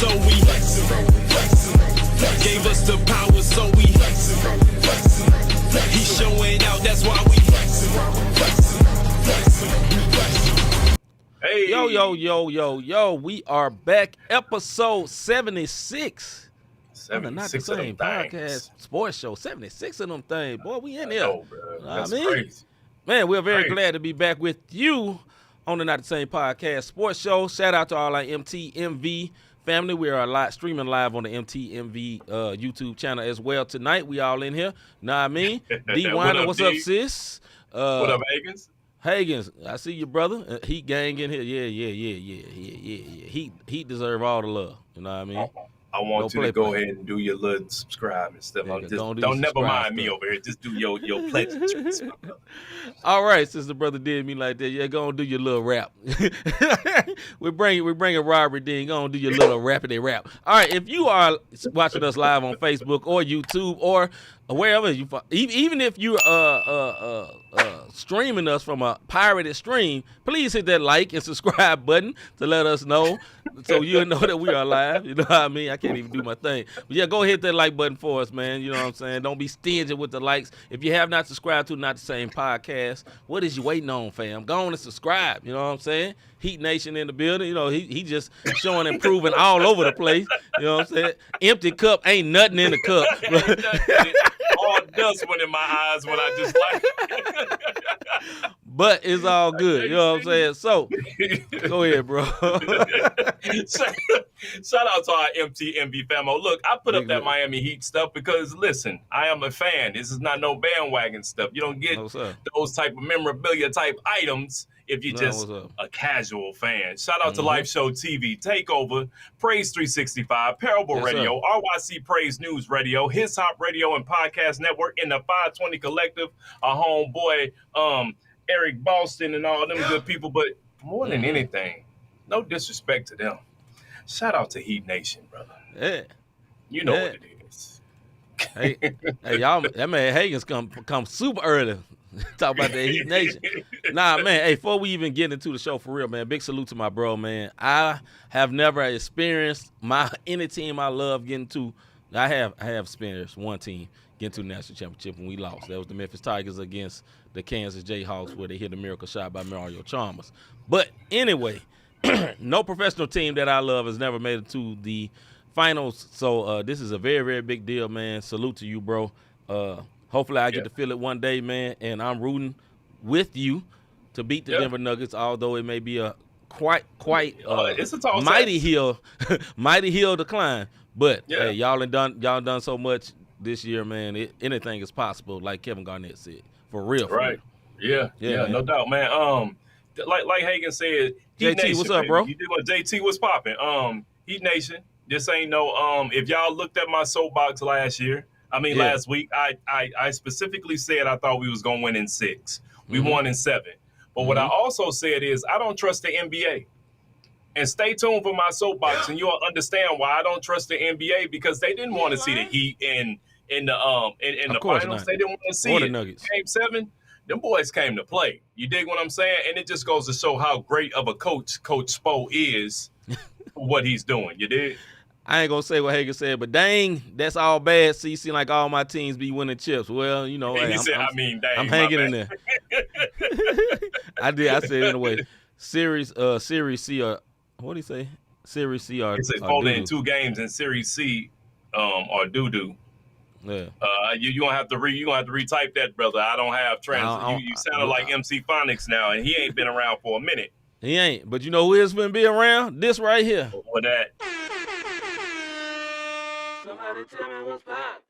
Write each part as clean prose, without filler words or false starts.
so we gave us the power, so we he's showing out, that's why we Hey. Yo, we are back, episode 76. 76 Not the same podcast, sports show, 76 of them things. Boy, we in here. That's crazy. Man, we're very glad to be back with you on the Not the Same podcast sports show. Shout out to all our MTMV family. We are streaming live on the MTMV YouTube channel as well tonight. We all in here. Know what I mean? D. Winer, what's up, sis? What up, Hagens, I see you, brother. Heat gang in here. Yeah. Heat deserve all the love. You know what I mean? I want you to go ahead and do your little subscribe and stuff. Yeah, don't never mind me over here. Just do your pleasantries. All right, since the brother did me like that, yeah, go on do your little rap. We're bringing Robert Dean. Go on do your little rappity rap. All right, if you are watching us live on Facebook or YouTube or wherever you, even if you're streaming us from a pirated stream, please hit that like and subscribe button to let us know, so you'll know that we are live. You know what I mean? I can't even do my thing. But yeah, go hit that like button for us, man. You know what I'm saying? Don't be stingy with the likes. If you have not subscribed to Not the Same Podcast, what is you waiting on, fam? Go on and subscribe. You know what I'm saying? Heat Nation in the building. You know, he just showing and proving all over the place. You know what I'm saying? Empty cup, ain't nothing in the cup. All dust went in my eyes when I just like. But it's all good. You know what I'm saying? So, go ahead, bro. Shout out to our MTMV famo. Look, I put up that Miami Heat stuff because, listen, I am a fan. This is not no bandwagon stuff. You don't get those type of memorabilia type items if you're just a casual fan. Shout out to Live Show TV, Takeover, Praise 365, Parable Radio, RYC Praise News Radio, His Hop Radio and Podcast Network, in the 520 Collective, our homeboy, Eric Boston and all them good people. But more than anything, no disrespect to them, shout out to Heat Nation, brother. Yeah. You know what it is. Hey, y'all, that man Hagen's come super early. Talk about the Heat Nation. Nah, man, hey, before we even get into the show for real, man, big salute to my bro, man. I have never experienced any team I love getting to. I have experienced one team getting to the national championship when we lost. That was the Memphis Tigers against the Kansas Jayhawks, where they hit a miracle shot by Mario Chalmers. But anyway, no professional team that I love has never made it to the finals. So this is a very, very big deal, man. Salute to you, bro. Hopefully I get to feel it one day, man, and I'm rooting with you to beat the Denver Nuggets, although it may be a quite it's a tall mighty hill to climb. But hey, y'all done so much this year, man. Anything is possible, like Kevin Garnett said. For real. Right. Yeah, no doubt, man. Like Hagen said, Heat JT, Nation, what's up, bro? You doing JT, what's popping? Heat Nation, this ain't no if y'all looked at my soapbox last week, I specifically said I thought we was gonna win in 6. We won in 7. But what I also said is I don't trust the NBA. And stay tuned for my soapbox, and you'll understand why I don't trust the NBA, because they didn't want to see the Heat in the finals. Not. They didn't want to see or the it. Nuggets. Game 7, them boys came to play. You dig what I'm saying? And it just goes to show how great of a coach Coach Spo is for what he's doing. You dig? I ain't gonna say what Hagen said, but dang, that's all bad. See, seem like all my teams be winning chips. Well, you know, He hey, said, dang, I'm hanging in there. I said it anyway. Series C, or what do you say? Series C or he said folded in 2 games in Series C, or doo-doo. Yeah. You gonna have to retype that, brother. I don't have you sounded like MC Phonics now, and he ain't been around for a minute. He ain't. But you know who is gonna be around? This right here. What that? somebody tell me what's pop.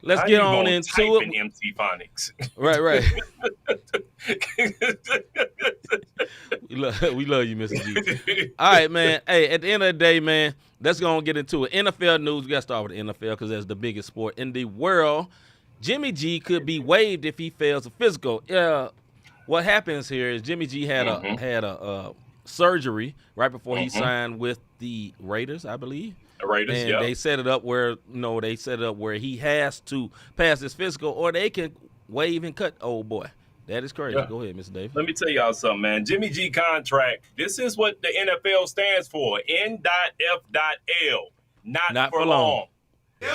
Let's get on into it. MC Phonics. Right. we love you, Mr. G. All right, man. Hey, at the end of the day, man, let's go and get into it. NFL news. We got to start with the NFL because that's the biggest sport in the world. Jimmy G could be waived if he fails a physical. What happens here is Jimmy G had a surgery right before he signed with the Raiders, I believe. The Raiders, and they set it up where he has to pass his physical, or they can waive and cut old boy. That is crazy. Yeah. Go ahead, Mr. Davis. Let me tell y'all something, man. Jimmy G contract. This is what the NFL stands for. N.F.L. Not for long.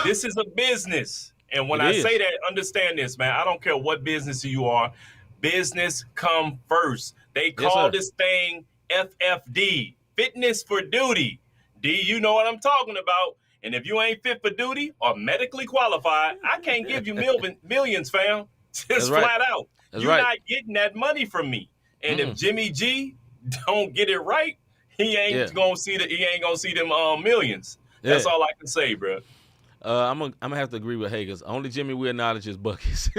This is a business. And when I say that, understand this, man. I don't care what business you are. Business come first. They call this thing FFD, fitness for duty. D, you know what I'm talking about. And if you ain't fit for duty or medically qualified, I can't give you millions, fam. Just flat out. You're not getting that money from me. And if Jimmy G don't get it right, he ain't gonna see them millions. That's all I can say, bro. I'm gonna have to agree with Hagens. Only Jimmy will acknowledge his buckets.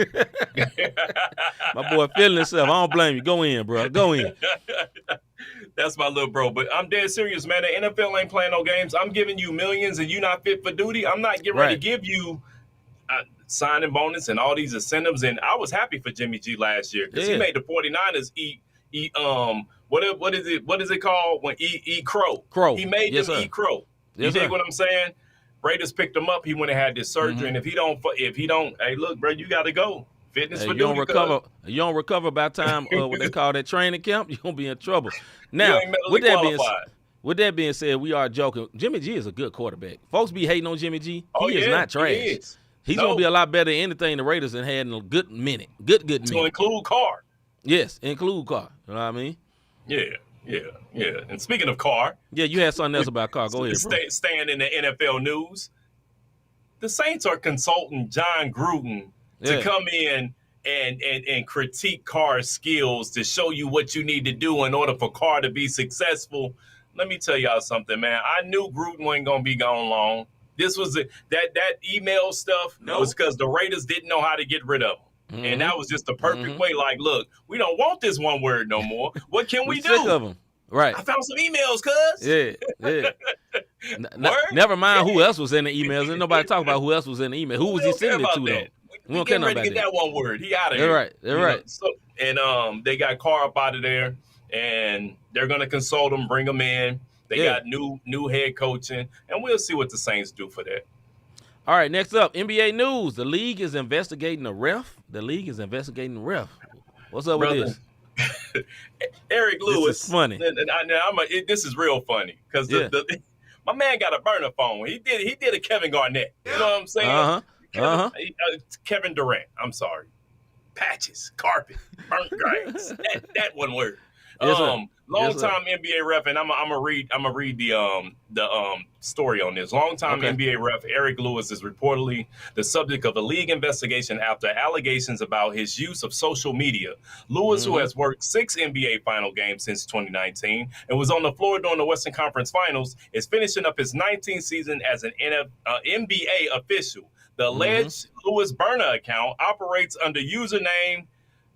My boy feeling himself. I don't blame you. Go in, bro. Go in. That's my little bro. But I'm dead serious, man. The NFL ain't playing no games. I'm giving you millions and you not fit for duty. I'm not getting ready to give you signing bonus and all these incentives. And I was happy for Jimmy G last year because he made the 49ers eat what is it called when eat crow. He made them eat crow. You dig what I'm saying? Raiders picked him up. He went and had this surgery. And if he don't, hey, look, bro, you got to go. Fitness for duty. You don't recover by the time what they call that training camp. You're gonna be in trouble. Now, with that being said, we are joking. Jimmy G is a good quarterback. Folks be hating on Jimmy G. He is not trash. He's gonna be a lot better than anything the Raiders have had in a good minute. Good minute. To include Carr. Yes, include Carr. You know what I mean? Yeah. And speaking of Carr. Yeah, you had something else about Carr. Go ahead, bro. Staying in the NFL news. The Saints are consulting John Gruden to come in and critique Carr's skills to show you what you need to do in order for Carr to be successful. Let me tell y'all something, man. I knew Gruden wasn't going to be gone long. This was that email stuff was because the Raiders didn't know how to get rid of him. And that was just the perfect way. Like, look, we don't want this one word no more. What can we do? Sick of him. Right. I found some emails, cuz. Yeah. Never mind who else was in the emails. Ain't nobody talk about who else was in the email. Who was he sending it to, though? We don't care about that. Get that one word. He out of here. They're right. So, and they got Carr up out of there, and they're going to consult him, bring him in. They got new head coaching, and we'll see what the Saints do for that. All right, next up, NBA news. The league is investigating the ref. What's up with this? Eric Lewis. This is funny. This is real funny because my man got a burner phone. He did a Kevin Garnett. You know what I'm saying? Kevin Durant. I'm sorry. Patches, carpet, burnt grass. that one word. Long-time NBA ref, and I'm gonna read the story on this. Long-time NBA ref Eric Lewis is reportedly the subject of a league investigation after allegations about his use of social media. Lewis, who has worked 6 NBA final games since 2019 and was on the floor during the Western Conference Finals, is finishing up his 19th season as an NBA official. The alleged Lewis burner account operates under username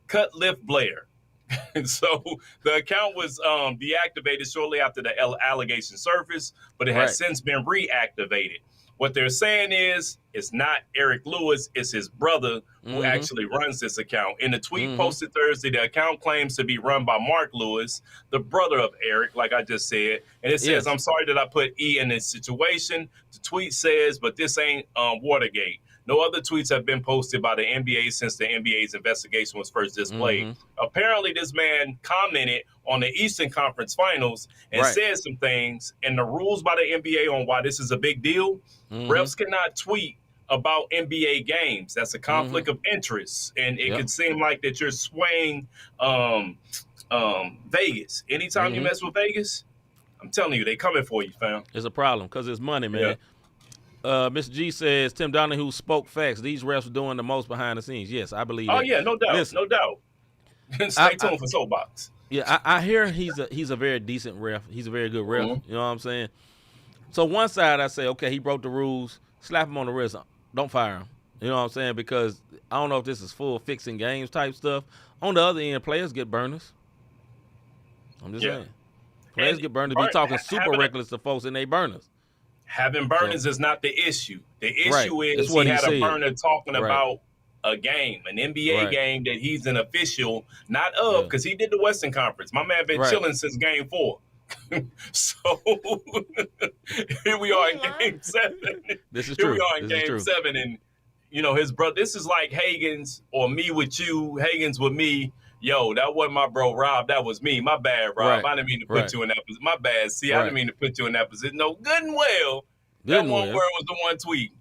Cutliff Blair. So the account was deactivated shortly after the allegation surfaced, but it has since been reactivated. What they're saying is it's not Eric Lewis, it's his brother who actually runs this account. In a tweet posted Thursday, the account claims to be run by Mark Lewis, the brother of Eric, like I just said. And it says, I'm sorry that I put E in this situation. The tweet says, but this ain't Watergate. No other tweets have been posted by the NBA since the NBA's investigation was first displayed. Apparently, this man commented on the Eastern Conference Finals and said some things. And the rules by the NBA on why this is a big deal, refs cannot tweet about NBA games. That's a conflict of interest. And it could seem like that you're swaying Vegas. Anytime you mess with Vegas, I'm telling you, they coming for you, fam. It's a problem because it's money, man. Mr. G says Tim Donahue spoke facts. These refs are doing the most behind the scenes. Yes, I believe that. Oh yeah, no doubt. Listen, no doubt. Stay tuned for Soapbox. Yeah, I hear he's a very decent ref. He's a very good ref. You know what I'm saying? So one side I say, okay, he broke the rules. Slap him on the wrist. Don't fire him. You know what I'm saying? Because I don't know if this is full fixing games type stuff. On the other end, players get burners. I'm just saying. Players get burners. Be talking super reckless to folks and they burners. Having burners is not the issue. The issue is he had a burner talking about a game, an NBA game that he's an official, not of, because he did the Western Conference. My man been chilling since Game 4. So here we are in Game 7. This is true. Here we are in Game 7, and his brother. This is like Hagens or me with you, Hagens with me, Yo, that wasn't my bro Rob. That was me. My bad, Rob. Right. I didn't mean to put you in that position. My bad. See, I didn't mean to put you in that position. No, good and well. That one word was the one tweet.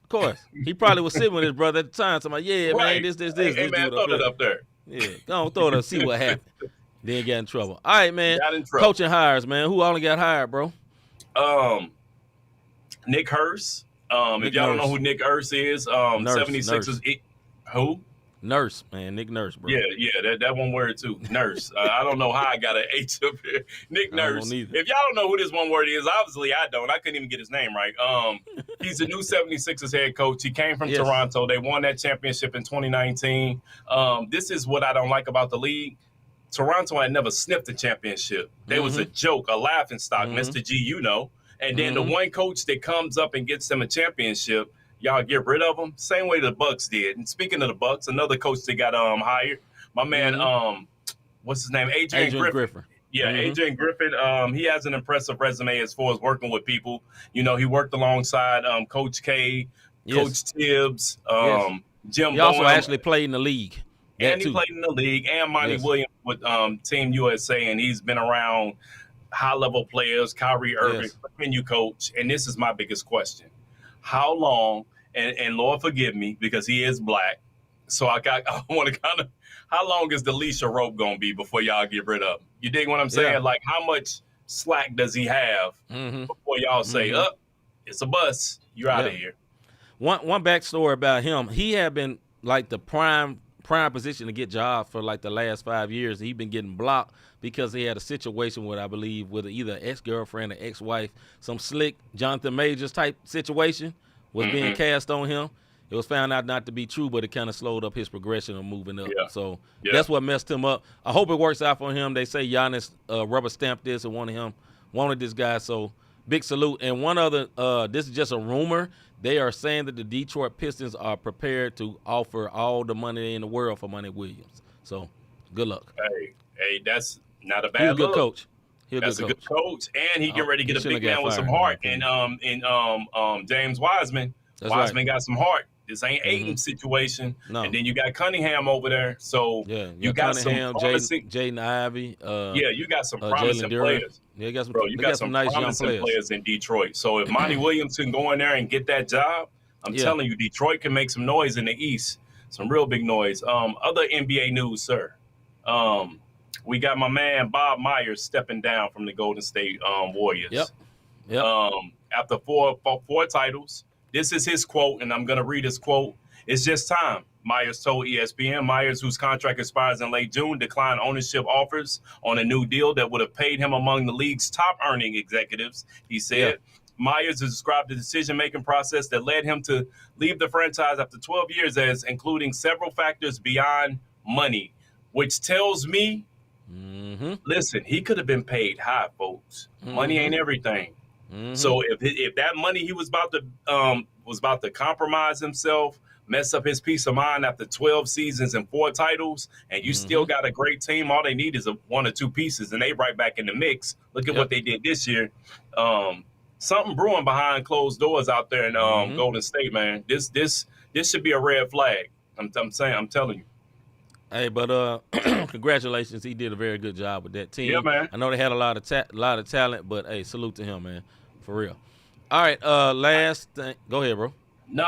Of course. He probably was sitting with his brother at the time. Somebody, yeah, man, this. Hey, this man, throw it up there. Yeah, go on, throw it up, see what happened. Then get in trouble. All right, man. Got in trouble. Coaching hires, man. Who only got hired, bro? Nick Hurst. If y'all don't know who Nick Hurst is, 76ers. Who? Nurse, man. Nick Nurse, bro. Yeah, that one word too. Nurse. I don't know how I got an H up here. Nick Nurse. If y'all don't know who this one word is, obviously I don't. I couldn't even get his name right. He's the new 76ers head coach. He came from Toronto. They won that championship in 2019. This is what I don't like about the league. Toronto had never sniffed a championship. They was a joke, a laughing stock, Mr. G, you know. And then the one coach that comes up and gets them a championship, y'all get rid of them. Same way the Bucks did. And speaking of the Bucks, another coach that got hired, my man, what's his name? Adrian Griffin. Yeah, Adrian Griffin. He has an impressive resume as far as working with people. You know, he worked alongside Coach K, Coach Tibbs, Jim He also Bowen. actually played in the league. And he played in the league. And Monty Williams with Team USA. And he's been around high-level players, Kyrie Irving, can you coach? And this is my biggest question. How long, and Lord forgive me because he is black, so I want to kind of, how long is the leash or rope going to be before y'all get rid of him? You dig what I'm saying? Yeah. Like, how much slack does he have before y'all say, it's a bus, you're out of here? One backstory about him, he had been like the prime position to get jobs for like the last 5 years. He'd been getting blocked because he had a situation with, I believe, with either an ex-girlfriend or ex-wife, some slick Jonathan Majors type situation was being cast on him. It was found out not to be true, but it kind of slowed up his progression of moving up. Yeah. So that's what messed him up. I hope it works out for him. They say Giannis rubber stamped this and wanted this guy. So big salute. And one other, this is just a rumor. They are saying that the Detroit Pistons are prepared to offer all the money in the world for Monty Williams. So good luck. Hey, that's not a bad He's a good coach. That's a good coach, and he get ready to get a big man with some heart. And James Wiseman. Wiseman got some heart. This ain't Aiden situation. No. And then you got Cunningham over there. So you got Cunningham, some promising Jaden Ivey. You got some promising players. Yeah, you got some nice promising young players in Detroit. So if Monty Williams can go in there and get that job, I'm telling you, Detroit can make some noise in the East. Some real big noise. Other NBA news, sir. We got my man Bob Myers stepping down from the Golden State Warriors. Yep. After four titles. This is his quote, and I'm going to read his quote. It's just time, Myers told ESPN. Myers, whose contract expires in late June, declined ownership offers on a new deal that would have paid him among the league's top-earning executives, he said. Myers has described the decision-making process that led him to leave the franchise after 12 years as including several factors beyond money, which tells me, listen, he could have been paid high, folks. Money ain't everything. So if that money he was about to compromise himself, mess up his peace of mind after 12 seasons and 4 titles, and you still got a great team, all they need is one or two pieces, and they right back in the mix. Look at what they did this year. Something brewing behind closed doors out there in Golden State, man. This should be a red flag. I'm telling you. Hey, but congratulations. He did a very good job with that team. Yeah, man. I know they had a lot of talent, but hey, salute to him, man. For real. All right, last thing. Go ahead, bro. No,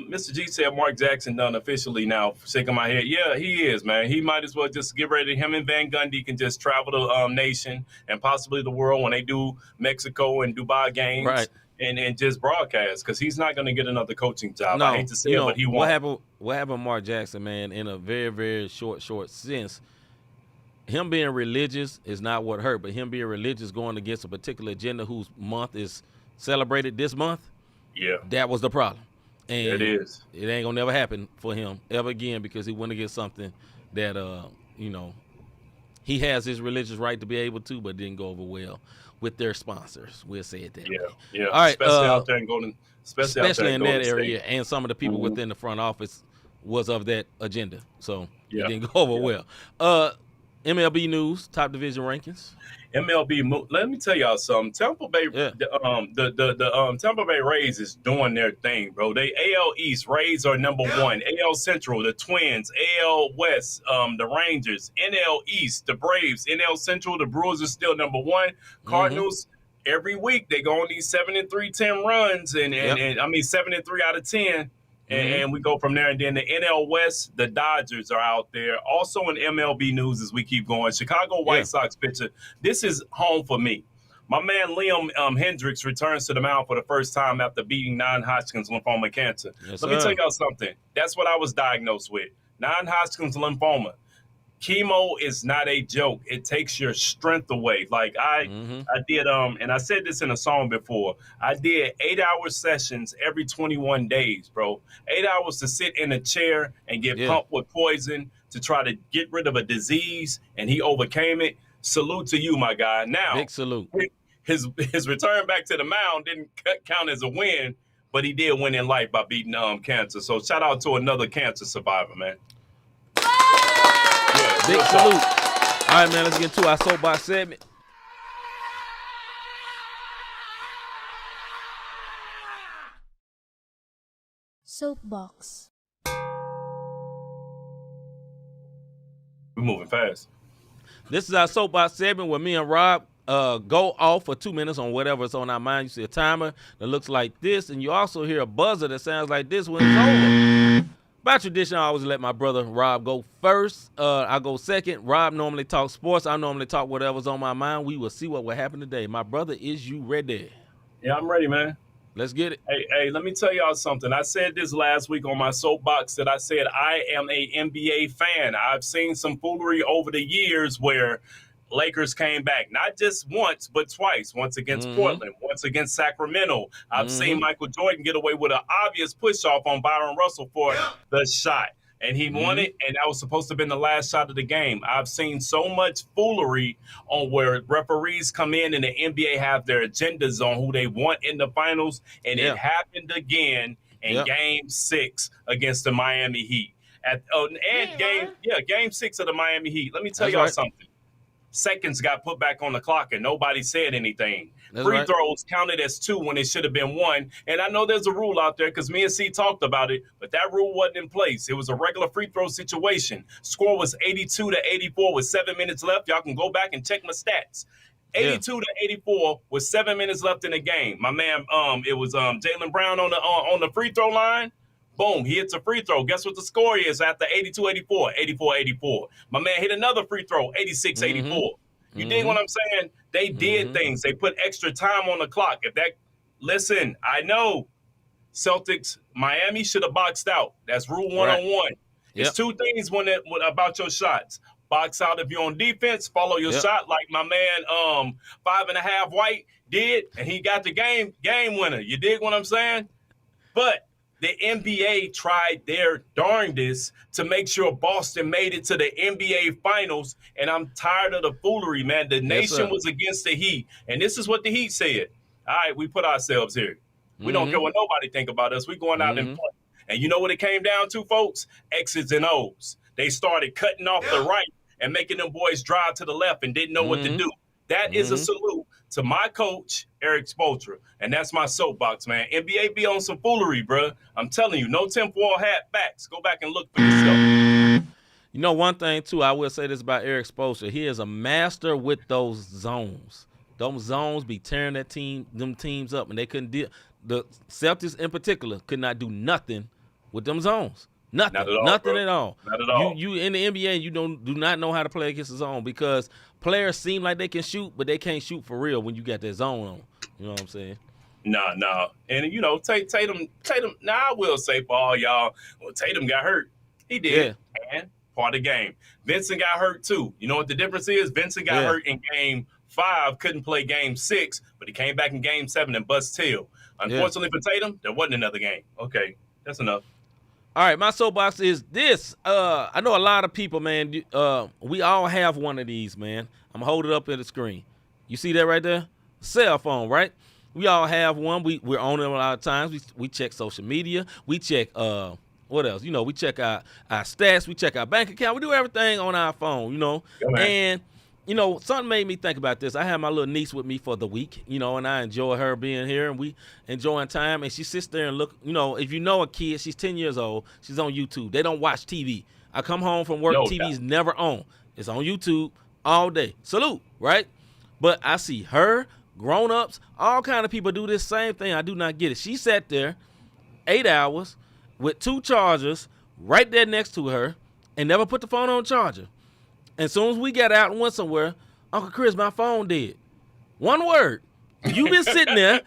Mr. G said Mark Jackson done officially now. Shaking my head. Yeah, he is, man. He might as well just get ready. Him and Van Gundy can just travel the nation and possibly the world when they do Mexico and Dubai games. Right. And just broadcast, because he's not going to get another coaching job. I hate to say it, but he won't. What happened with Mark Jackson, man, in a very, very short sense, him being religious is not what hurt, but him being religious going against a particular agenda whose month is celebrated this month, that was the problem. And it is. It ain't going to never happen for him ever again, because he went against something that, he has his religious right to be able to, but didn't go over well with their sponsors. We'll say it that way. Yeah. All right, especially out there in Golden, especially in that area, State. and some of the people within the front office was of that agenda, so it didn't go over well. MLB news, top division rankings. Let me tell y'all something. Tampa Bay, Yeah. the Tampa Bay Rays is doing their thing, bro. They AL East Rays are number one. AL Central, the Twins. AL West, the Rangers. NL East, the Braves. NL Central, the Brewers are still number one. Cardinals. Every week they go on these 7-3, 10 runs, and I mean 7-3 out of 10. And we go from there. And then the NL West, the Dodgers are out there. Also in MLB news as we keep going, Chicago White Sox pitcher. This is home for me. My man Liam Hendricks returns to the mound for the first time after beating non-Hodgkin's lymphoma cancer. Let me tell y'all something. That's what I was diagnosed with. Non-Hodgkin's lymphoma. Chemo is not a joke. It takes your strength away. Like I did, and I said this in a song before. I did 8-hour sessions every 21 days, bro. 8 hours to sit in a chair and get pumped with poison to try to get rid of a disease, and he overcame it. Salute to you, my guy. Now, big salute. His return back to the mound didn't count as a win, but he did win in life by beating cancer. So shout out to another cancer survivor, man. Big salute. All right, man, let's get into our soapbox segment. Soapbox. We're moving fast. This is our soapbox segment where me and Rob go off for 2 minutes on whatever's on our mind. You see a timer that looks like this, and you also hear a buzzer that sounds like this when it's over. By tradition, I always let my brother Rob go first. I go second. Rob normally talks sports. I normally talk whatever's on my mind. We will see what will happen today. My brother, is you ready? Yeah, I'm ready, man. Let's get it. Hey, let me tell y'all something. I said this last week on my soapbox that I said I am a NBA fan. I've seen some foolery over the years where Lakers came back, not just once, but twice. Once against Portland, once against Sacramento. I've seen Michael Jordan get away with an obvious push-off on Byron Russell for the shot. And he won it, and that was supposed to have been the last shot of the game. I've seen so much foolery on where referees come in and the NBA have their agendas on who they want in the finals, and it happened again in Game 6 against the Miami Heat. Game 6 of the Miami Heat. Let me tell y'all something. Seconds got put back on the clock and nobody said anything. Free throws counted as 2 when it should have been 1. And I know there's a rule out there because me and C talked about it, but that rule wasn't in place. It was a regular free throw situation. Score was 82-84 with 7 minutes left. Y'all can go back and check my stats. 82-84 with 7 minutes left in the game. My man, it was Jaylen Brown on the free throw line. Boom, he hits a free throw. Guess what the score is after 82-84? 84-84. My man hit another free throw, 86-84. You dig what I'm saying? They did things. They put extra time on the clock. Listen, I know Celtics, Miami should have boxed out. That's rule 101. It's 2 things about your shots. Box out if you're on defense, follow your shot like my man 5.5 White did, and he got the game winner. You dig what I'm saying? But the NBA tried their darndest to make sure Boston made it to the NBA Finals, and I'm tired of the foolery, man. The nation was against the Heat, and this is what the Heat said. All right, we put ourselves here. We don't care what nobody think about us. We going out and play. And you know what it came down to, folks? X's and O's. They started cutting off the right and making them boys drive to the left and didn't know what to do. That is a salute to my coach, Eric Spoelstra. And that's my soapbox, man. NBA be on some foolery, bro. I'm telling you, no tinfoil hat backs. Go back and look for yourself. You know, one thing, too, I will say this about Eric Spoelstra. He is a master with those zones. Those zones be tearing them teams up, and they couldn't deal. The Celtics in particular could not do nothing with them zones. Nothing. Not at all, nothing at all. Not at all. You in the NBA, you do not know how to play against the zone because players seem like they can shoot, but they can't shoot for real when you got that zone on. You know what I'm saying? Nah. And, you know, Tatum, now I will say for all y'all, well, Tatum got hurt. He did. Yeah. And part of the game. Vincent got hurt, too. You know what the difference is? Vincent got hurt in Game 5, couldn't play Game 6, but he came back in Game 7 and bust tail. Unfortunately for Tatum, there wasn't another game. Okay, that's enough. All right, my soapbox is this. I know a lot of people, man, we all have one of these, man. I'm going to hold it up at the screen. You see that right there? Cell phone, right? We all have one. We're on it a lot of times. We check social media. We check What else? We check our stats, we check our bank account, we do everything on our phone, Yeah, and something made me think about this. I have my little niece with me for the week, and I enjoy her being here, and we enjoying time. And she sits there and look, if you know a kid, she's 10 years old, she's on YouTube. They don't watch TV. I come home from work, No TV's doubt. never on. It's on YouTube all day. Salute, right? But I see her, grown-ups, all kind of people do this same thing. I do not get it. She sat there 8 hours with 2 chargers right there next to her and never put the phone on charger. And as soon as we got out and went somewhere, Uncle Chris, my phone dead. One word. You've been sitting there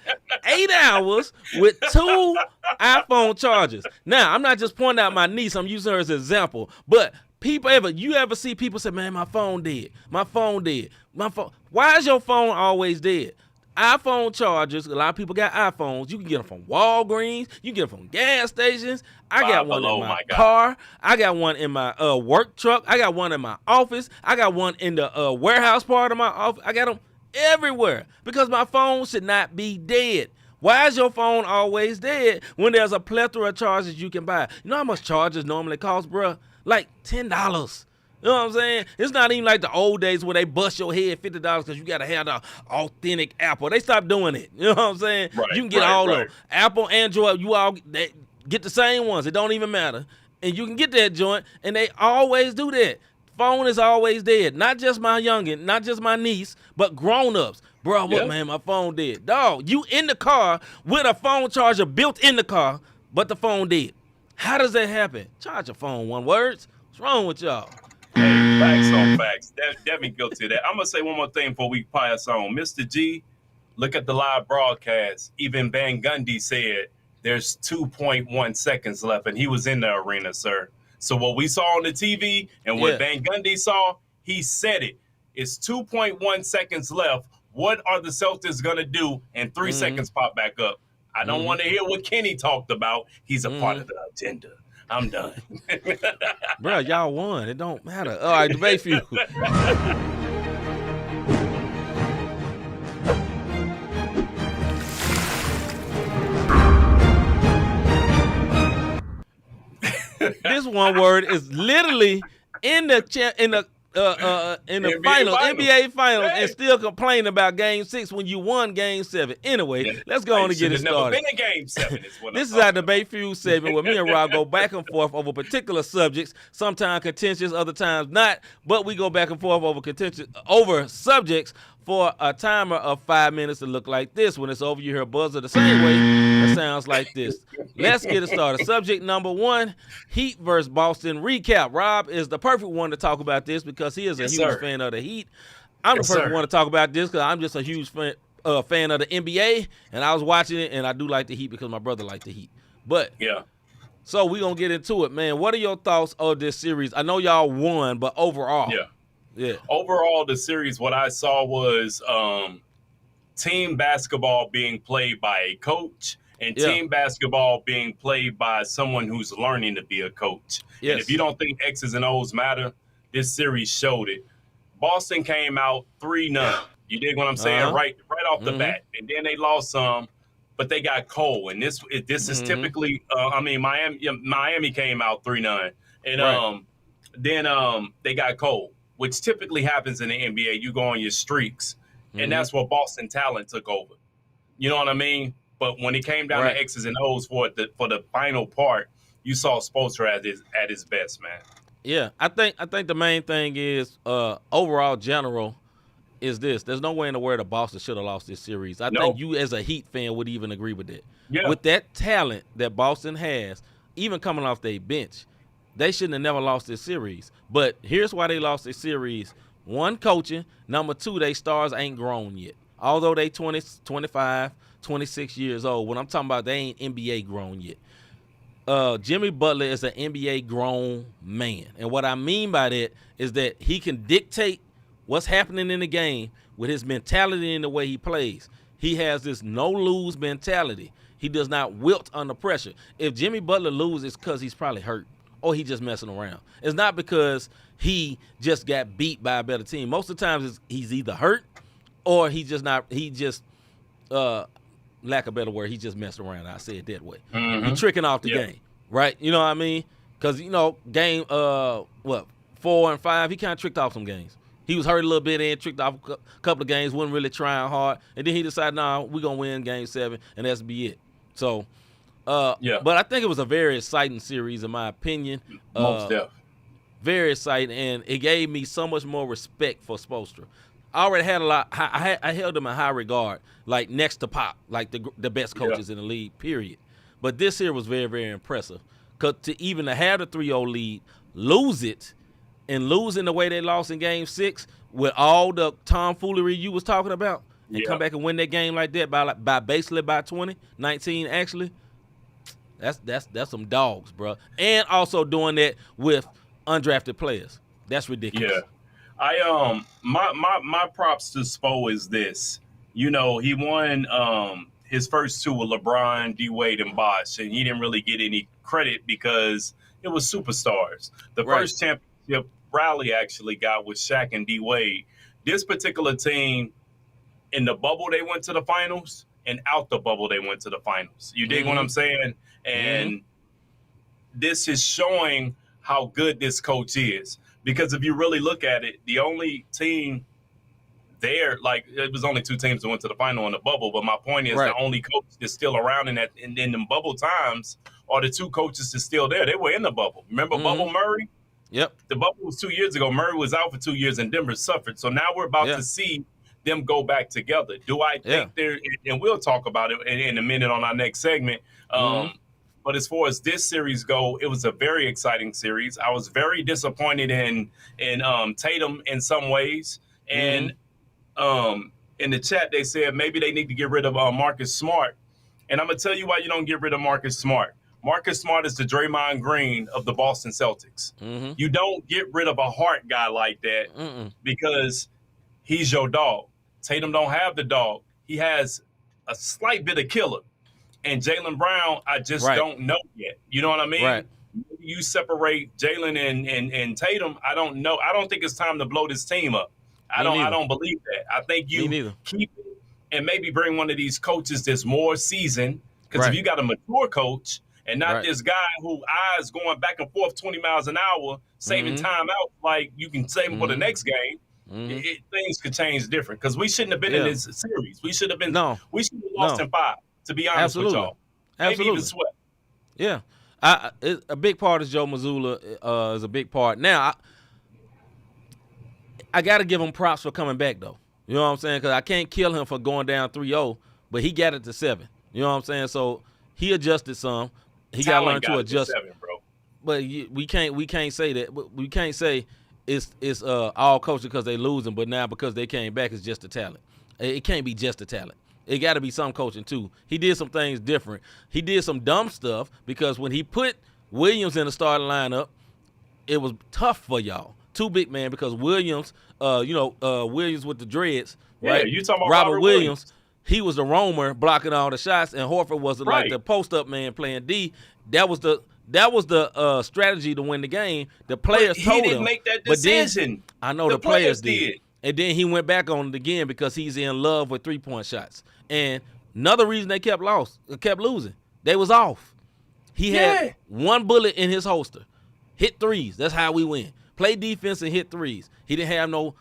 8 hours with 2 iPhone chargers. Now, I'm not just pointing out my niece. I'm using her as an example. But you ever see people say, man, my phone dead. My phone dead. My phone. Why is your phone always dead? iPhone chargers, a lot of people got iPhones. You can get them from Walgreens. You can get them from gas stations. I got one in my car. I got one in my work truck. I got one in my office. I got one in the warehouse part of my office. I got them everywhere because my phone should not be dead. Why is your phone always dead when there's a plethora of chargers you can buy? You know how much chargers normally cost, bruh? Like $10. You know what I'm saying? It's not even like the old days where they bust your head $50 because you got to have the authentic Apple. They stopped doing it. You know what I'm saying? Right, you can get all of them. Apple, Android, they get the same ones. It don't even matter. And you can get that joint, and they always do that. Phone is always dead. Not just my youngin', not just my niece, but grown-ups. Bro, what, man, my phone dead. Dog, you in the car with a phone charger built in the car, but the phone dead. How does that happen? Charge your phone, one words. What's wrong with y'all? Hey, facts on facts. Definitely guilty of that. I'm going to say one more thing before we pass on. Mr. G, look at the live broadcast. Even Van Gundy said there's 2.1 seconds left, and he was in the arena, sir. So what we saw on the TV and what Van Gundy saw, he said it. It's 2.1 seconds left. What are the Celtics going to do? And 3 seconds pop back up. I don't want to hear what Kenny talked about. He's a part of the agenda. I'm done. Bro, y'all won. It don't matter. All right, debate for you. This one word is literally in the NBA finals, and still complaining about Game 6 when you won Game 7. Anyway, let's go on and get it started. Never been a Game 7. This is our debate fuel segment where me and Rob go back and forth over particular subjects, sometimes contentious, other times not. But we go back and forth over subjects for a timer of 5 minutes to look like this. When it's over, you hear a buzzer the same way. It sounds like this. Let's get it started. Subject number 1, Heat versus Boston recap. Rob is the perfect one to talk about this because he is a huge fan of the Heat. I'm the perfect one to talk about this because I'm just a huge fan of the NBA, and I was watching it, and I do like the Heat because my brother liked the Heat. But so we're going to get into it, man. What are your thoughts of this series? I know y'all won, but overall. Yeah. Overall, the series, what I saw was team basketball being played by a coach and team basketball being played by someone who's learning to be a coach. Yes. And if you don't think X's and O's matter, this series showed it. Boston came out 3-0. You dig what I'm saying? Right off the bat. And then they lost some, but they got cold. And this is typically, Miami came out 3-0. And then they got cold, which typically happens in the NBA. You go on your streaks, and that's what Boston talent took over. You know what I mean? But when it came down to X's and O's for the final part, you saw Spoelstra at his best, man. Yeah, I think the main thing is overall general is this. There's no way in the world that Boston should have lost this series. I think you as a Heat fan would even agree with that. Yeah. With that talent that Boston has, even coming off their bench, they shouldn't have never lost this series. But here's why they lost this series. 1, coaching. Number 2, they stars ain't grown yet. Although they 20, 25, 26 years old. When I'm talking about they ain't NBA grown yet. Jimmy Butler is an NBA grown man. And what I mean by that is that he can dictate what's happening in the game with his mentality and the way he plays. He has this no-lose mentality. He does not wilt under pressure. If Jimmy Butler loses, it's because he's probably hurt. Or he just messing around. It's not because he just got beat by a better team. Most of the times he's either hurt or lack of a better word, he just messed around. I say it that way. He's tricking off the game. right? You know what I mean? Because, game, 4 and 5, he kind of tricked off some games. He was hurt a little bit and tricked off a couple of games, wasn't really trying hard. And then he decided, we're going to win game 7, and that's be it. So, but I think it was a very exciting series, in my opinion. Most definitely. Very exciting, and it gave me so much more respect for Spoelstra. I already had a lot. I held him in high regard, like next to Pop, like the best coaches in the league, period. But this here was very, very impressive. Because to even have the 3-0 lead, lose it, and losing the way they lost in Game 6 with all the tomfoolery you was talking about, and come back and win that game like that by basically by 20, 19 actually, that's some dogs, bro. And also doing that with undrafted players. That's ridiculous. Yeah. My props to Spo is this. He won his first 2 with LeBron, D-Wade, and Bosh, and he didn't really get any credit because it was superstars. The first championship Riley actually got with Shaq and D-Wade. This particular team, in the bubble, they went to the finals, and out the bubble, they went to the finals. You dig what I'm saying? And this is showing how good this coach is. Because if you really look at it, the only team there, like, it was only 2 teams that went to the final in the bubble. But my point is the only coach that's still around in them bubble times are the 2 coaches that's still there. They were in the bubble. Remember Bubble Murray? Yep. The bubble was 2 years ago. Murray was out for 2 years and Denver suffered. So now we're about to see them go back together. Do I think they're, and we'll talk about it in a minute on our next segment. But as far as this series go, it was a very exciting series. I was very disappointed in Tatum in some ways. And in the chat, they said maybe they need to get rid of Marcus Smart. And I'm going to tell you why you don't get rid of Marcus Smart. Marcus Smart is the Draymond Green of the Boston Celtics. You don't get rid of a heart guy like that because he's your dog. Tatum don't have the dog. He has a slight bit of killer. And Jaylen Brown, I just don't know yet. You know what I mean? Right. You separate Jaylen and Tatum, I don't know. I don't think it's time to blow this team up. I don't believe that. I think you keep it and maybe bring one of these coaches that's more seasoned. Because if you got a mature coach and not this guy who eyes going back and forth 20 miles an hour, saving time out like you can save him for the next game, things could change different. Because we shouldn't have been in this series. We should have been. We should have lost in 5. To be honest with y'all. Maybe even sweat. Yeah. A big part is Joe Mazzulla is a big part. Now, I got to give him props for coming back, though. You know what I'm saying? Because I can't kill him for going down 3-0, but he got it to 7. You know what I'm saying? So he adjusted some. He got to learn to adjust. 7, bro. But we can't say that. We can't say it's all coaching because they losing, but now because they came back, it's just the talent. It can't be just the talent. It got to be some coaching, too. He did some things different. He did some dumb stuff because when he put Williams in the starting lineup, it was tough for y'all. 2 big man because Williams, Williams with the dreads, right? Yeah, you talking about Robert Williams. He was the roamer blocking all the shots, and Horford was like the post-up man playing D. That was the strategy to win the game. The players told him. He didn't make that decision. I know the players did. And then he went back on it again because he's in love with 3-point shots. And another reason they kept losing, they was off. He had 1 bullet in his holster. Hit threes. That's how we win. Play defense and hit threes. He didn't have no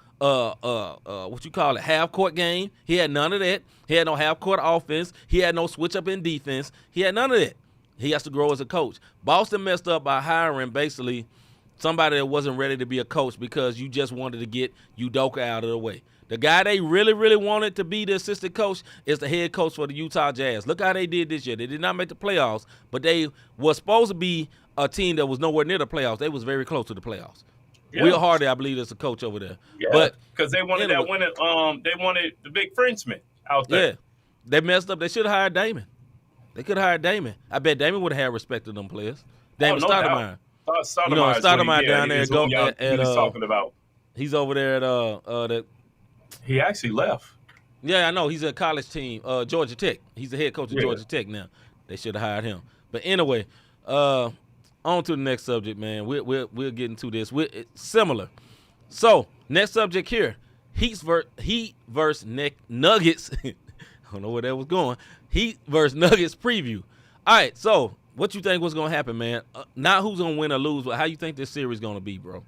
half-court game. He had none of that. He had no half-court offense. He had no switch-up in defense. He had none of that. He has to grow as a coach. Boston messed up by hiring basically somebody that wasn't ready to be a coach because you just wanted to get Udoka out of the way. The guy they really, really wanted to be the assistant coach is the head coach for the Utah Jazz. Look how they did this year. They did not make the playoffs, but they were supposed to be a team that was nowhere near the playoffs. They was very close to the playoffs. Yeah. Will Hardy, I believe, is a coach over there. Yeah, but because they wanted they wanted the big Frenchman out there. Yeah, they messed up. They should have hired Damon. They could have hired Damon. I bet Damon would have had respect to them players. Damon Stoudemire. Stoudemire down there. He's talking about. He's over there at He actually left. Yeah, I know. He's a college team, Georgia Tech. He's the head coach of Georgia Tech now. They should have hired him. But anyway, on to the next subject, man. We'll get into this. It's similar. So, next subject here. Heat versus Nuggets. I don't know where that was going. Heat versus Nuggets preview. All right, so what you think was going to happen, man? Not who's going to win or lose, but how you think this series going to be, bro?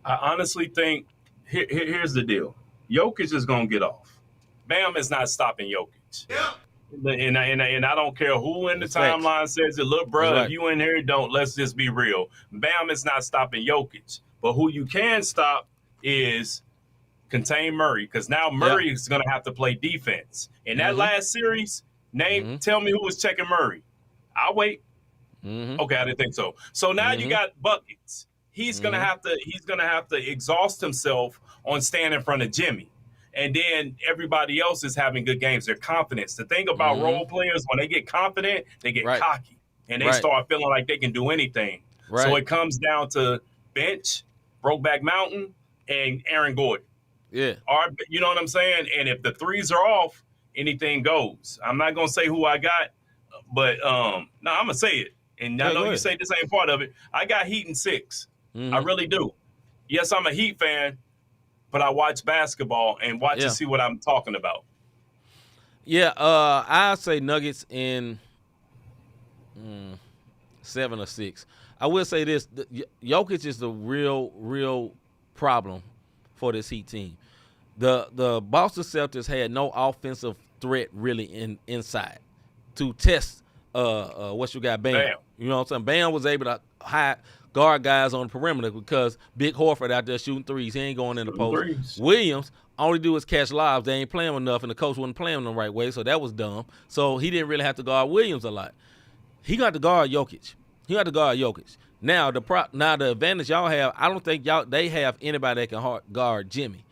I honestly think here's the deal. Jokic is going to get off. Bam is not stopping Jokic. Yeah. And I don't care who in the timeline says it. Look, bro, if you in here, let's just be real. Bam is not stopping Jokic. But who you can stop is contain Murray, because now Murray is going to have to play defense. In that last series, tell me who was checking Murray. I'll wait. Okay, I didn't think so. So now you got buckets. He's gonna have to exhaust himself on standing in front of Jimmy. And then everybody else is having good games. Their confidence. The thing about role players, when they get confident, they get cocky. And they start feeling like they can do anything. Right. So it comes down to bench, Brokeback Mountain, and Aaron Gordon. Yeah. You know what I'm saying? And if the threes are off, anything goes. I'm not going to say who I got, but I'm going to say it. And I know you say this ain't part of it. I got Heat in 6. I really do. Yes, I'm a Heat fan, but I watch basketball and watch and see what I'm talking about. Yeah, I say Nuggets in 7 or 6. I will say this: Jokic is the real problem for this Heat team. The Boston Celtics had no offensive threat really inside to test what you got, Bam. You know what I'm saying? Bam was able to guard guys on the perimeter because Big Horford out there shooting threes. He ain't going in the post. Williams, all he do is catch lobs. They ain't playing enough, and the coach wasn't playing them the right way, so that was dumb. So he didn't really have to guard Williams a lot. He got to guard Jokic. Now the advantage y'all have, I don't think they have anybody that can guard Jimmy.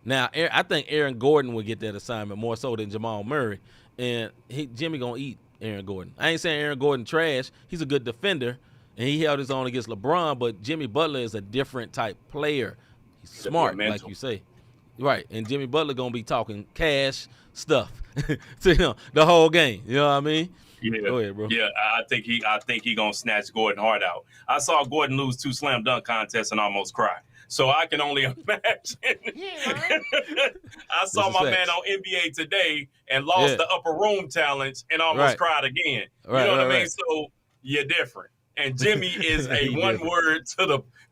Now I think Aaron Gordon will get that assignment more so than Jamal Murray, and Jimmy gonna eat Aaron Gordon. I ain't saying Aaron Gordon trash. He's a good defender, and he held his own against LeBron, but Jimmy Butler is a different type player. He's smart, like you say. Right, and Jimmy Butler going to be talking cash stuff to him the whole game. You know what I mean? Yeah. Go ahead, bro. Yeah, I think he going to snatch Gordon hard out. I saw Gordon lose 2 slam dunk contests and almost cry. So I can only imagine. I saw my man on NBA Today and lost the upper room challenge and almost cried again. You know what I mean? So you're different. And Jimmy is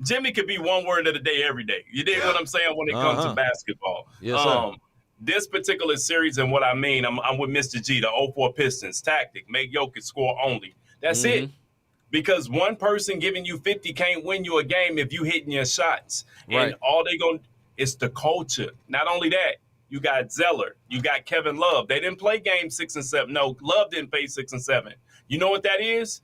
Jimmy could be one word of the day every day. You dig what I'm saying when it comes to basketball? Yes, sir. This particular series and what I mean, I'm with Mr. G, the 04 Pistons tactic, make Jokic score only. That's it. Because one person giving you 50 can't win you a game if you hitting your shots. And all they going to it's the culture. Not only that, you got Zeller, you got Kevin Love. They didn't play game 6 and 7. No, Love didn't play 6 and 7. You know what that is?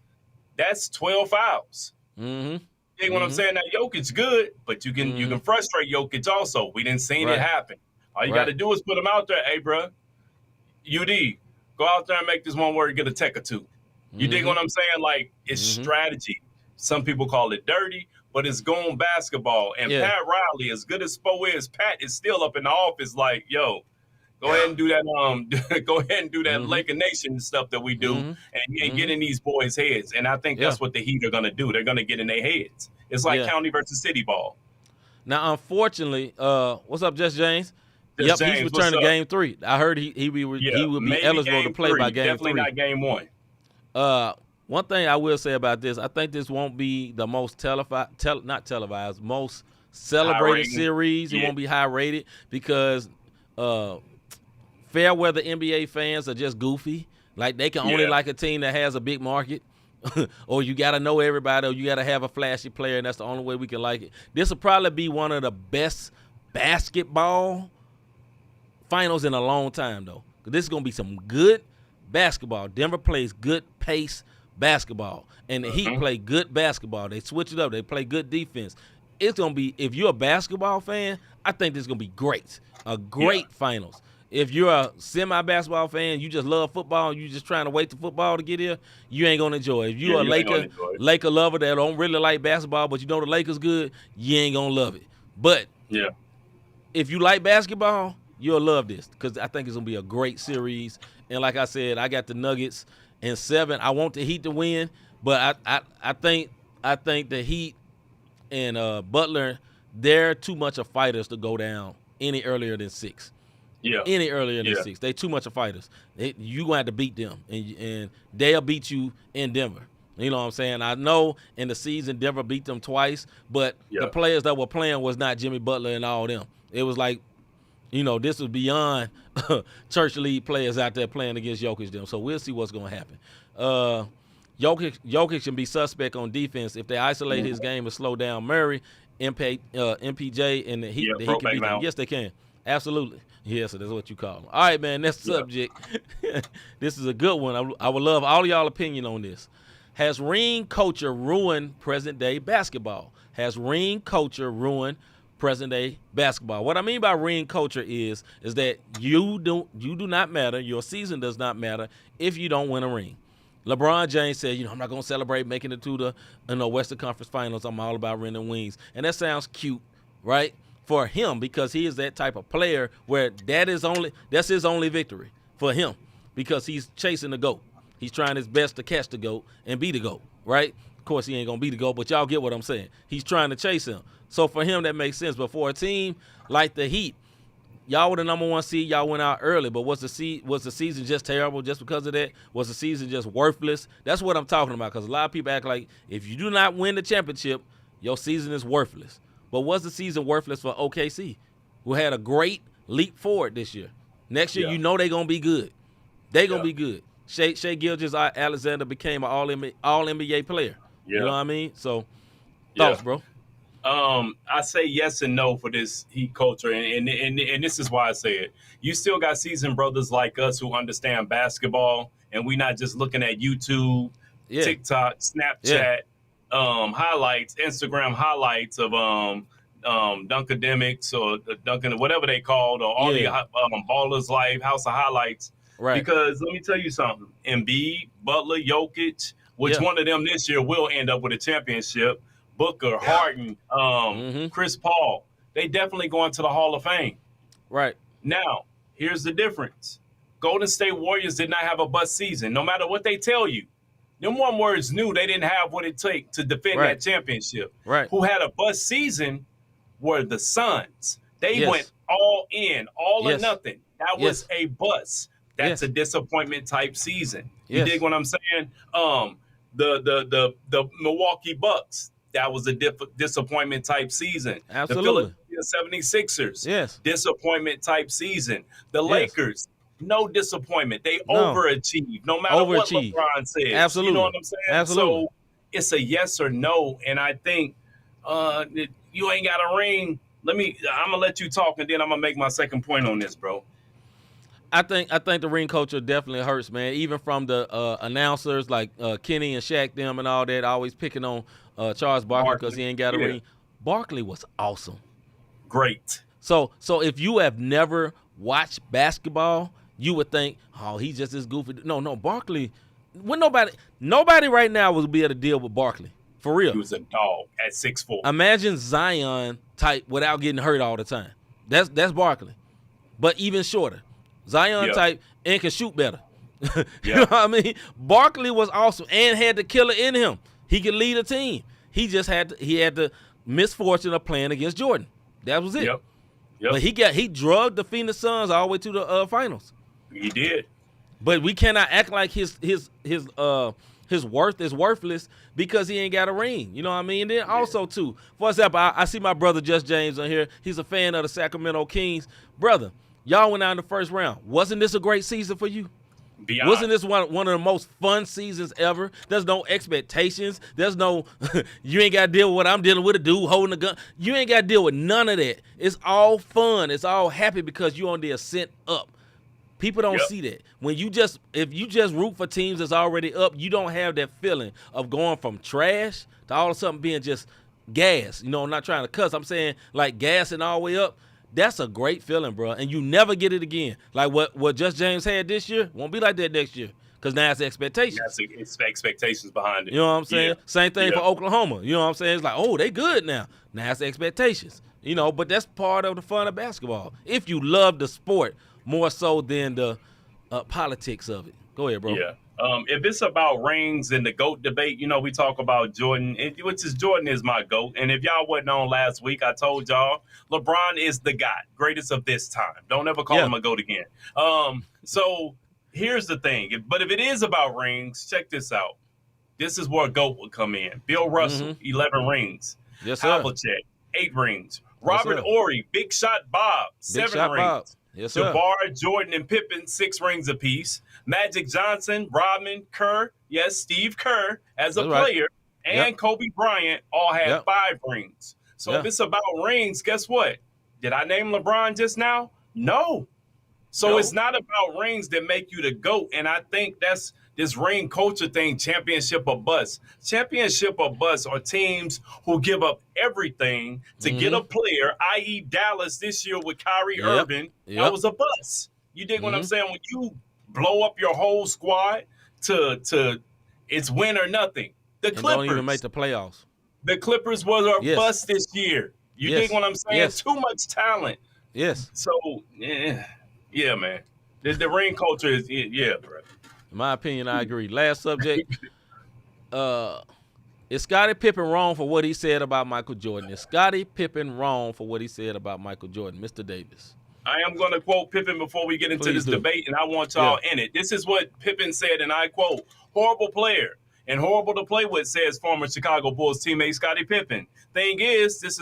That's 12 fouls. You know what I'm saying? Now Jokic's good, but you can frustrate Jokic also. We didn't see it happen. All you got to do is put him out there. Hey, bro, UD, go out there and make this one word get a tech or two. You dig what I'm saying? Like, it's strategy. Some people call it dirty, but it's going basketball. And Pat Riley, as good as Spo is, Pat is still up in the office like, yo, go ahead and do that. Go ahead and do that Laker Nation stuff that we do, and get in these boys' heads. And I think that's what the Heat are going to do. They're going to get in their heads. It's like county versus city ball. Now, unfortunately, what's up, Just James? James, he's returning game 3. I heard he would be eligible to play by game 3. Definitely not game 1. One thing I will say about this, I think this won't be the most most celebrated series. It won't be high rated because fair weather NBA fans are just goofy. Like they can only like a team that has a big market. Or you got to know everybody, or you got to have a flashy player, and that's the only way we can like it. This will probably be one of the best basketball finals in a long time, though. This is going to be some good basketball. Denver plays good pace basketball, and the Heat play good basketball. They switch it up. They play good defense. It's going to be, if you're a basketball fan, I think this is going to be great. A great finals. If you're a semi-basketball fan, you just love football, and you just trying to wait for football to get here, you ain't going to enjoy it. If you're a Laker lover that don't really like basketball, but you know the Lakers good, you ain't going to love it. But if you like basketball, you'll love this because I think it's going to be a great series. And like I said, I got the Nuggets in 7. I want the Heat to win, but I think the Heat and Butler, they're too much of fighters to go down any earlier than 6. Any earlier than 6. They too much of fighters. You going to have to beat them, and they'll beat you in Denver. You know what I'm saying? I know in the season Denver beat them twice, but the players that were playing was not Jimmy Butler and all them. It was like, this was beyond church league players out there playing against Jokic them. So we'll see what's going to happen. Jokic can be suspect on defense if they isolate his game and slow down Murray, MPJ, and the Heat can beat them. Yes, they can. Absolutely. Yes, that's what you call them. All right, man, next subject. This is a good one. I would love all y'all opinion on this. Has ring culture ruined present-day basketball? Has ring culture ruined present-day basketball? What I mean by ring culture is that you do not matter, your season does not matter if you don't win a ring. LeBron James said, I'm not going to celebrate making it to the Western Conference Finals. I'm all about winning wings. And that sounds cute, right? For him, because he is that type of player where that's his only victory for him, because he's chasing the GOAT. He's trying his best to catch the GOAT and be the GOAT, right? Of course, he ain't going to be the GOAT, but y'all get what I'm saying. He's trying to chase him. So for him, that makes sense. But for a team like the Heat, y'all were the number 1 seed. Y'all went out early, but was the season just terrible just because of that? Was the season just worthless? That's what I'm talking about, because a lot of people act like if you do not win the championship, your season is worthless. But was the season worthless for OKC, who had a great leap forward this year? Next year, they're going to be good. They're going to be good. Shai Gilgeous-Alexander became an all-NBA player. You know what I mean? So, thoughts, bro? I say yes and no for this Heat culture, and this is why I say it. You still got seasoned brothers like us who understand basketball, and we're not just looking at YouTube, TikTok, Snapchat, highlights, Instagram highlights of Dunkademics or Duncan, whatever they called, or all the Ballers Life, House of Highlights. Right. Because let me tell you something. Embiid, Butler, Jokic, which one of them this year will end up with a championship, Booker, Harden, Chris Paul, they definitely going to the Hall of Fame. Right. Now, here's the difference. Golden State Warriors did not have a bust season, no matter what they tell you. Them one words knew they didn't have what it takes to defend that championship. Right. Who had a bust season were the Suns. They went all in, all or nothing. That was a bust. That's a disappointment type season. You dig what I'm saying? The Milwaukee Bucks, that was a disappointment type season. Absolutely. The Philadelphia 76ers, disappointment type season. The Lakers, no disappointment. They overachieved, no matter what LeBron says. Absolutely. You know what I'm saying? Absolutely. So it's a yes or no, and I think you ain't got a ring. I'm gonna let you talk, and then I'm gonna make my second point on this, bro. I think the ring culture definitely hurts, man. Even from the announcers like Kenny and Shaq, them and all that, always picking on Charles Barkley because he ain't got a ring. Barkley was awesome. Great. So if you have never watched basketball, you would think, oh, he's just as goofy. No, Barkley. When nobody right now will be able to deal with Barkley. For real. He was a dog at 6'4". Imagine Zion type without getting hurt all the time. That's Barkley. But even shorter. Zion type and can shoot better. You know what I mean? Barkley was awesome and had the killer in him. He could lead a team. He just had the misfortune of playing against Jordan. That was it. Yep. But he drugged the Phoenix Suns all the way to the finals. He did. But we cannot act like his worth is worthless because he ain't got a ring. You know what I mean? And then also too, for example, I see my brother Just James on here. He's a fan of the Sacramento Kings. Brother, y'all went out in the first round. Wasn't this a great season for you? Beyond. Wasn't this one of the most fun seasons ever? There's no expectations. There's no, you ain't got to deal with what I'm dealing with, a dude holding a gun. You ain't got to deal with none of that. It's all fun. It's all happy because you on the ascent up. People don't see that. If you just root for teams that's already up, you don't have that feeling of going from trash to all of a sudden being just gas. You know, I'm not trying to cuss. I'm saying like gassing all the way up. That's a great feeling, bro, and you never get it again. Like what Just James had this year won't be like that next year because now it's expectations. It's expectations behind it. You know what I'm saying? Yeah. Same thing for Oklahoma. You know what I'm saying? It's like, oh, they good now. Now it's expectations. You know, but that's part of the fun of basketball. If you love the sport more so than the politics of it. Go ahead, bro. Yeah. If it's about rings and the GOAT debate, you know, we talk about Jordan, Jordan is my GOAT. And if y'all wasn't on last week, I told y'all LeBron is the guy, greatest of this time. Don't ever call him a GOAT again. So here's the thing. But if it is about rings, check this out. this is where GOAT would come in. Bill Russell, 11 rings. Yes, sir. Havlicek, 8 rings. Robert Horry, Big Shot Bob, 7 rings. Bob. Yes, sir. DeBar, Jordan, and Pippen, 6 rings apiece. Magic Johnson, Rodman, Kerr, yes, Steve Kerr as a player, and Kobe Bryant all had 5 rings. So if it's about rings, guess what? Did I name LeBron just now? No. So it's not about rings that make you the GOAT. And I think that's this ring culture thing, championship or bust. Championship or bust are teams who give up everything to get a player, i.e. Dallas this year with Kyrie Irving. That was a bust. You dig what I'm saying? When you blow up your whole squad to it's win or nothing. The Clippers don't even make the playoffs. The Clippers was a bust this year. You dig what I'm saying? Too much talent. Yes. So, yeah, man. The ring culture is, bro. In my opinion, I agree. Last subject. Is Scottie Pippen wrong for what he said about Michael Jordan? Is Scottie Pippen wrong for what he said about Michael Jordan? Mr. Davis. I am going to quote Pippen before we get into this debate, and I want y'all in it. This is what Pippen said, and I quote, "Horrible player and horrible to play with," says former Chicago Bulls teammate Scottie Pippen. Thing is, that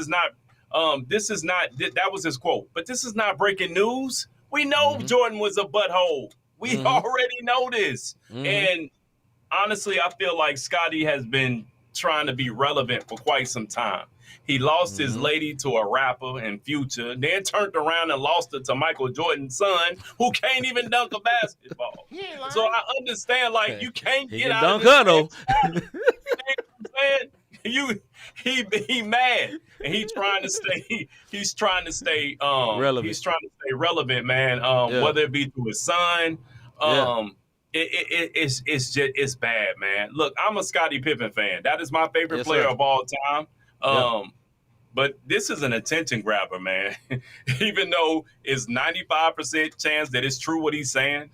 was his quote, but this is not breaking news. We know Jordan was a butthole. We already know this. And honestly, I feel like Scottie has been trying to be relevant for quite some time. He lost his lady to a rapper in Future, then turned around and lost it to Michael Jordan's son, who can't even dunk a basketball. So I understand, like, you can't get out of this. Though. He mad, and he's trying to stay relevant. He's trying to stay relevant, man. Whether it be through his son, it's bad, man. Look, I'm a Scottie Pippen fan. That is my favorite player of all time. But this is an attention grabber, man. Even though it's 95% chance that it's true what he's saying.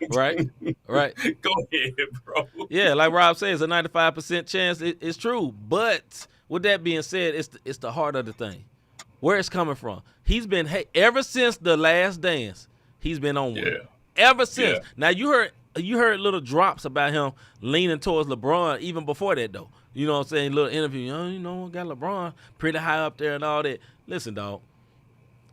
Right. Go ahead, bro. Yeah, like Rob says, a 95% chance it's true. But with that being said, it's the heart of the thing. Where it's coming from. He's been ever since The Last Dance, he's been on one. Ever since. Now you heard little drops about him leaning towards LeBron even before that though. You know what I'm saying? Little interview, got LeBron pretty high up there and all that. Listen, dog,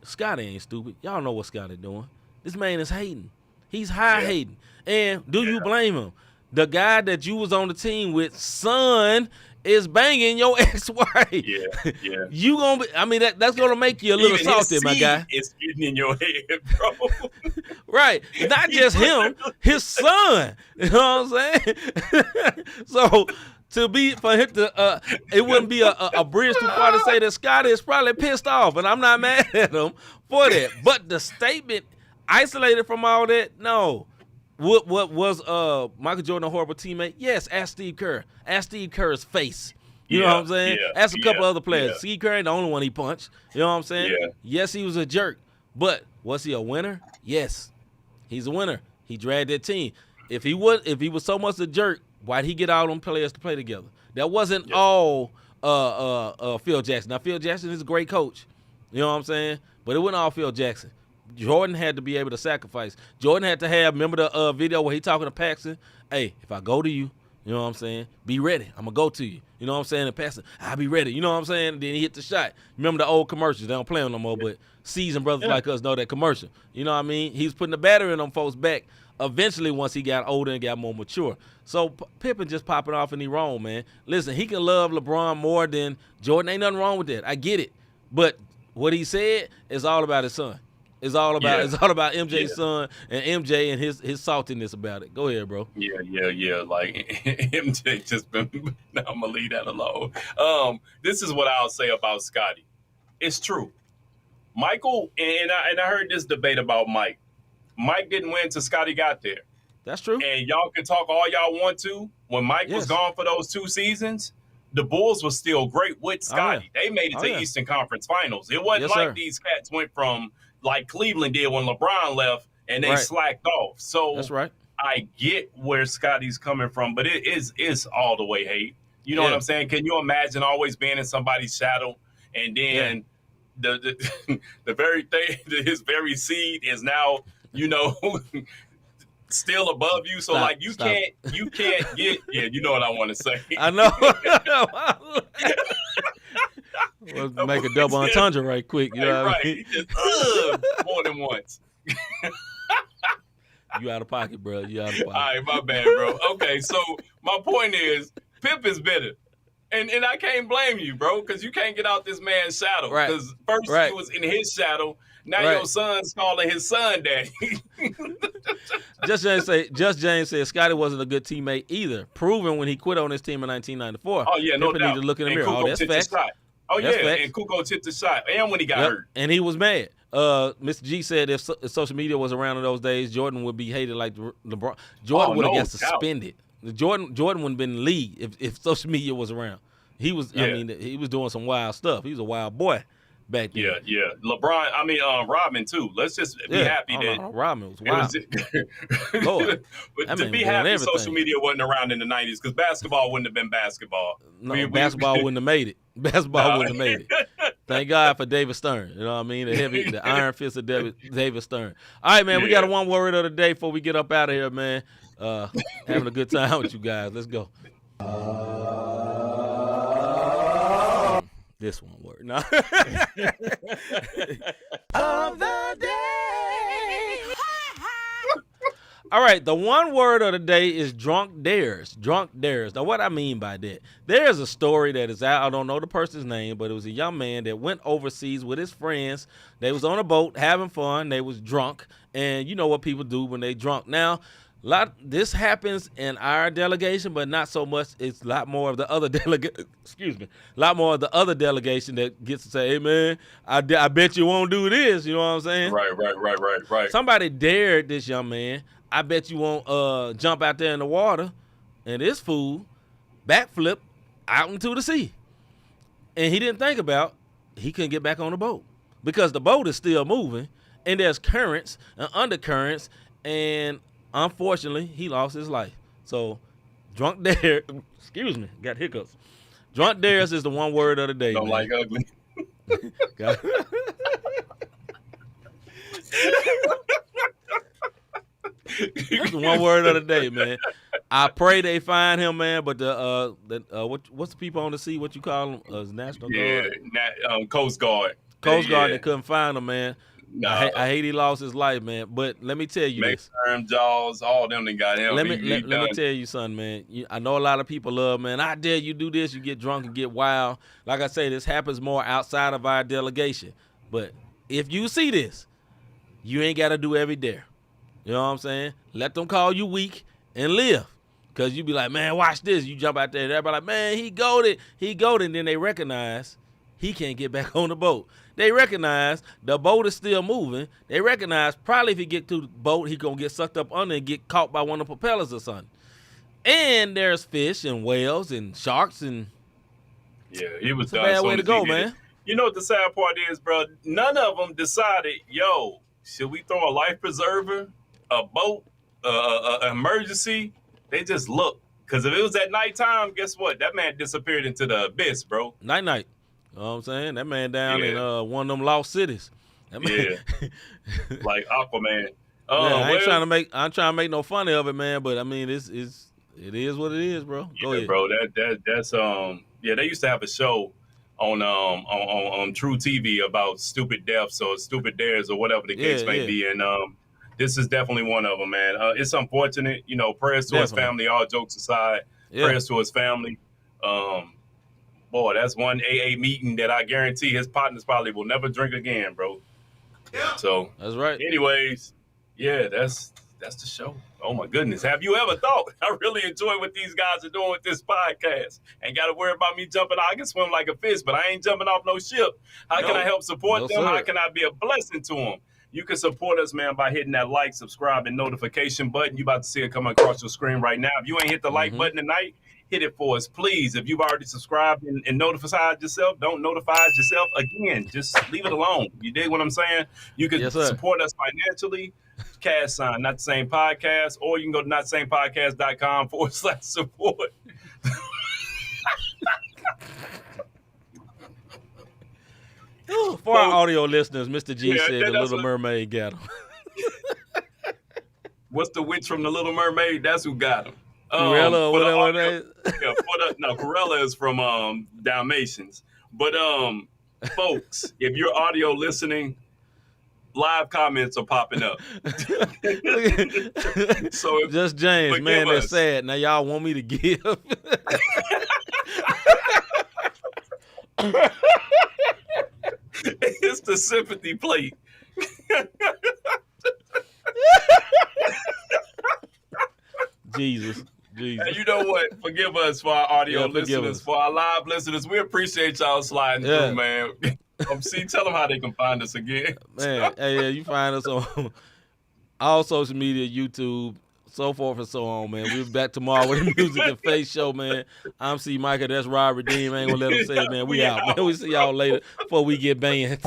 Scottie ain't stupid. Y'all know what Scottie doing. This man is hating. He's hating. And do you blame him? The guy that you was on the team with, son, is banging your ex-wife. Yeah. You gonna be, I mean, that's gonna make you a little salty, my guy. It's getting in your head, bro. Right. Not just him, his son. You know what I'm saying? So for him to it wouldn't be a bridge too far to say that Scottie is probably pissed off, and I'm not mad at him for that. But the statement isolated from all that, no. What was Michael Jordan a horrible teammate? Yes, ask Steve Kerr. Ask Steve Kerr's face. You know what I'm saying? Ask a couple other players. Steve Kerr ain't the only one he punched. You know what I'm saying? Yeah. Yes, he was a jerk. But was he a winner? Yes. He's a winner. He dragged that team. If he was so much a jerk, why'd he get all them players to play together? That wasn't all Phil Jackson. Now, Phil Jackson is a great coach. You know what I'm saying? But it wasn't all Phil Jackson. Jordan had to be able to sacrifice. Jordan had to have, remember the video where he talking to Paxson? Hey, if I go to you, you know what I'm saying? Be ready. I'm going to go to you. You know what I'm saying? And Paxson, I'll be ready. You know what I'm saying? And then he hit the shot. Remember the old commercials? They don't play them no more, but seasoned brothers like us know that commercial. You know what I mean? He's putting the battery in them folks back eventually once he got older and got more mature. So Pippen just popping off and he wrong, man. Listen, he can love LeBron more than Jordan. Ain't nothing wrong with that. I get it. But what he said is all about his son. It's all about MJ's son and MJ and his saltiness about it. Go ahead, bro. Yeah. Like MJ just been. I'm gonna leave that alone. This is what I'll say about Scottie. It's true. Michael and I heard this debate about Mike. Mike didn't win till Scottie got there. That's true. And y'all can talk all y'all want to. When Mike was gone for those 2 seasons, the Bulls were still great with Scottie. They made it to Eastern Conference Finals. It wasn't these cats went from like Cleveland did when LeBron left and they slacked off. So that's right. I get where Scottie's coming from, but it is all the way hate. You know what I'm saying? Can you imagine always being in somebody's shadow and then the very thing, his very seed is now, still above you. So like you can't get you know what I want to say. I know. Let's make a double entendre right quick. You know what I mean? He just more than once. You out of pocket, bro. You out of pocket. All right, my bad, bro. Okay, so my point is, Pip is bitter. And I can't blame you, bro, because you can't get out this man's shadow. Because first he was in his shadow. Now your son's calling his son daddy. Just James said Scotty wasn't a good teammate either. Proven when he quit on his team in 1994. Oh, yeah, no doubt. Need to look in the mirror. Kukoc that's facts. Oh, that's facts. And Kukoc tipped the shot. And when he got hurt. And he was mad. Mr. G said if social media was around in those days, Jordan would be hated like LeBron. Jordan would have got suspended. Jordan wouldn't have been in the league if social media was around. He was, I mean, he was doing some wild stuff. He was a wild boy back then. Yeah. Rodman too. Let's just be happy that Rodman was wild. Lord, but to be happy, social media wasn't around in the 90s because basketball wouldn't have been basketball. No, basketball wouldn't have made it. Basketball wouldn't have made it. Thank God for David Stern. You know what I mean? The iron fist of David Stern. All right, man. We got a one word of the day before we get up out of here, man. Having a good time with you guys. Let's go. This one word. No. Of the day. All right, the one word of the day is drunk dares. Drunk dares. Now, what I mean by that, there's a story that is out. I don't know the person's name, but it was a young man that went overseas with his friends. They was on a boat having fun. They was drunk, and you know what people do when they drunk. Now, this happens in our delegation, but not so much. It's a lot more of the other delegation that gets to say, "Hey, man, I bet you won't do this." You know what I'm saying? Right. Somebody dared this young man. I bet you won't jump out there in the water, and this fool backflip out into the sea. And he didn't think about he couldn't get back on the boat because the boat is still moving, and there's currents and undercurrents, and unfortunately, he lost his life. So, drunk dare, got hiccups. Drunk dares is the one word of the day. Don't like ugly. That's the one word of the day, man. I pray they find him, man. But what's the people on the sea? What you call them? National Guard? Coast Guard. Coast Guard. They couldn't find him, man. No. I hate he lost his life, man. But let me tell you this. Jaws, all them that got him. Let me tell you something, man. I know a lot of people love, man. I dare you do this. You get drunk and get wild. Like I say, this happens more outside of our delegation. But if you see this, you ain't got to do every dare. You know what I'm saying? Let them call you weak and live. Because you be like, man, watch this. You jump out there. Everybody like, man, he goated. And then they recognize he can't get back on the boat. They recognize the boat is still moving. They recognize probably if he get to the boat, he going to get sucked up under and get caught by one of the propellers or something. And there's fish and whales and sharks and it was a bad way to go, man. You know what the sad part is, bro? None of them decided, should we throw a life preserver, a boat, an emergency? They just looked. Because if it was at nighttime, guess what? That man disappeared into the abyss, bro. Night. You know what I'm saying? That man down in one of them lost cities. Like Aquaman. I'm trying to make no fun of it, man. But I mean, it is what it is, bro. Go ahead, bro. That's they used to have a show on True TV about stupid deaths or stupid dares or whatever the case may be, and this is definitely one of them, man. It's unfortunate, prayers to his family. All jokes aside, prayers to his family. Boy, that's one AA meeting that I guarantee his partners probably will never drink again, bro. Yeah. So that's right. Anyways, that's the show. Oh my goodness. Have you ever thought I really enjoy what these guys are doing with this podcast? Ain't got to worry about me jumping out. I can swim like a fish, but I ain't jumping off no ship. How can I help support them? Sir. How can I be a blessing to them? You can support us, man, by hitting that like, subscribe, and notification button. You about to see it come across your screen right now. If you ain't hit the like button tonight, hit it for us, please. If you've already subscribed and notified yourself, don't notify yourself again. Just leave it alone. You dig what I'm saying? You can support us financially. Cash sign, Not the Same Podcast, or you can go to notthesamepodcast.com/support. For our audio listeners, Mr. G said the Little Mermaid got him. what's the witch from the Little Mermaid? That's who got him. Cruella or whatever that is. No, Cruella is from Dalmatians. But folks, if you're audio listening, live comments are popping up. So just James, man, that's sad. Now y'all want me to give. It's the sympathy plate. Jesus. And you know what? Forgive us for our audio listeners, for our live listeners. We appreciate y'all sliding through, man. Tell them how they can find us again. Man, you find us on all social media, YouTube, so forth and so on, man. We'll be back tomorrow with the Music and Face show, man. I'm C-Micah. That's Rob Redeem. I ain't gonna let him say it, man. We out, man. We see y'all later before we get banned.